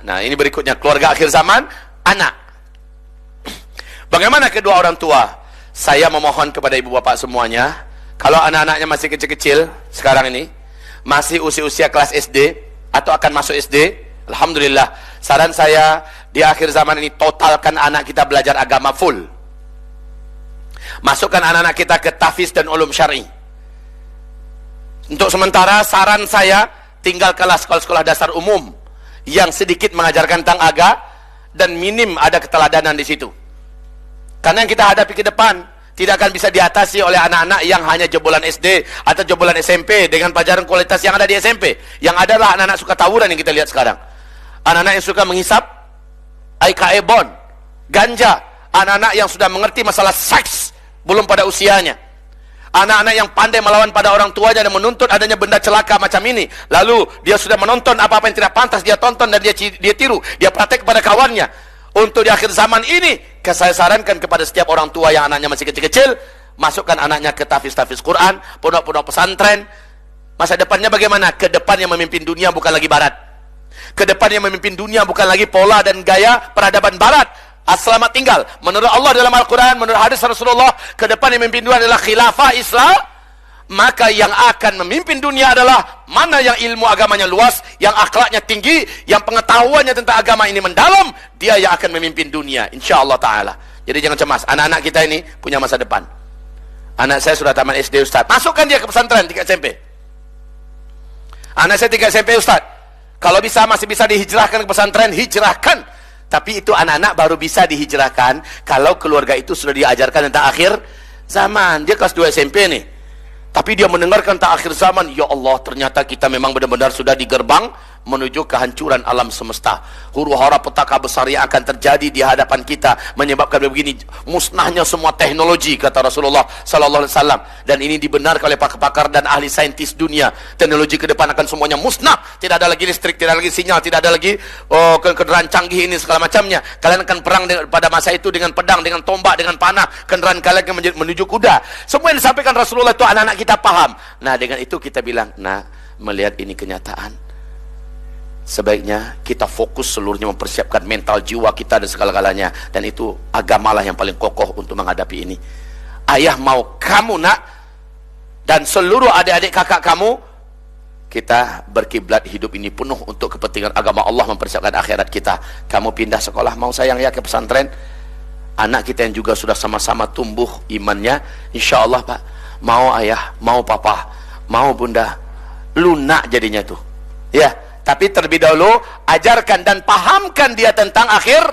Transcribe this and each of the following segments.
Nah, ini berikutnya, keluarga akhir zaman, anak. Bagaimana kedua orang tua? Saya memohon kepada ibu bapak semuanya, kalau anak-anaknya masih kecil-kecil sekarang ini, masih usia-usia kelas SD atau akan masuk SD, alhamdulillah, saran saya di akhir zaman ini totalkan anak kita belajar agama full. Masukkan anak-anak kita ke tahfiz dan ulum syar'i. Untuk sementara saran saya, tinggal kelas sekolah-sekolah dasar umum yang sedikit mengajarkan tentang agama dan minim ada keteladanan di situ. Karena yang kita hadapi ke depan tidak akan bisa diatasi oleh anak-anak yang hanya jebolan SD atau jebolan SMP dengan pelajaran kualitas yang ada di SMP. Yang adalah anak-anak suka tawuran yang kita lihat sekarang. Anak-anak yang suka menghisap AKE bon, ganja, anak-anak yang sudah mengerti masalah seks belum pada usianya. Anak-anak yang pandai melawan pada orang tuanya dan menuntut adanya benda celaka macam ini. Lalu dia sudah menonton apa-apa yang tidak pantas dia tonton dan dia tiru, dia praktek kepada kawannya. Untuk di akhir zaman ini, saya sarankan kepada setiap orang tua yang anaknya masih kecil-kecil, masukkan anaknya ke tahfiz Quran, pondok-pondok pesantren. Masa depannya bagaimana? Ke depan yang memimpin dunia bukan lagi barat. Ke depan yang memimpin dunia bukan lagi pola dan gaya peradaban barat. Selamat tinggal. Menurut Allah dalam Al-Quran, menurut hadis Rasulullah, ke depan yang memimpin dunia adalah khilafah Islam. Maka yang akan memimpin dunia adalah mana yang ilmu agamanya luas, yang akhlaknya tinggi, yang pengetahuannya tentang agama ini mendalam, dia yang akan memimpin dunia, insyaAllah ta'ala. Jadi jangan cemas, anak-anak kita ini punya masa depan. Anak saya sudah tamat SD, Ustaz, masukkan dia ke pesantren 3 SMP. Anak saya 3 SMP, Ustaz, kalau bisa masih bisa dihijrahkan ke pesantren, hijrahkan. Tapi itu anak-anak baru bisa dihijrahkan kalau keluarga itu sudah diajarkan tentang akhir zaman. Dia kelas 2 SMP nih, tapi dia mendengarkan tentang akhir zaman. Ya Allah, ternyata kita memang benar-benar sudah di gerbang menuju kehancuran alam semesta. Huru-hara petaka besar yang akan terjadi di hadapan kita menyebabkan begini, musnahnya semua teknologi, kata Rasulullah sallallahu alaihi wasallam. Dan ini dibenarkan oleh pakar-pakar dan ahli saintis dunia. Teknologi ke depan akan semuanya musnah. Tidak ada lagi listrik, tidak ada lagi sinyal, tidak ada lagi kendaraan canggih ini segala macamnya. Kalian akan perang pada masa itu dengan pedang, dengan tombak, dengan panah. Kendaraan kalian akan menuju kuda. Semua yang disampaikan Rasulullah itu anak-anak kita paham. Nah, dengan itu kita bilang, nah, melihat ini kenyataan, sebaiknya kita fokus seluruhnya mempersiapkan mental jiwa kita dan segala-galanya, dan itu agamalah yang paling kokoh untuk menghadapi ini. Ayah mau kamu, nak, dan seluruh adik-adik kakak kamu, kita berkiblat hidup ini penuh untuk kepentingan agama Allah, mempersiapkan akhirat kita. Kamu pindah sekolah, mau sayang ya ke pesantren. Anak kita yang juga sudah sama-sama tumbuh imannya, insya Allah, Pak, mau ayah, mau papa, mau bunda, lunak jadinya tuh, ya. Tapi terlebih dahulu ajarkan dan pahamkan dia tentang akhir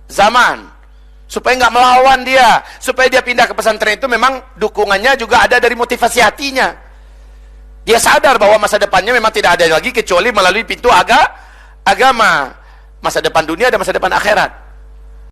zaman, supaya nggak melawan dia, supaya dia pindah ke pesantren itu memang dukungannya juga ada dari motivasi hatinya. Dia sadar bahwa masa depannya memang tidak ada lagi kecuali melalui pintu agama. Masa depan dunia dan masa depan akhirat.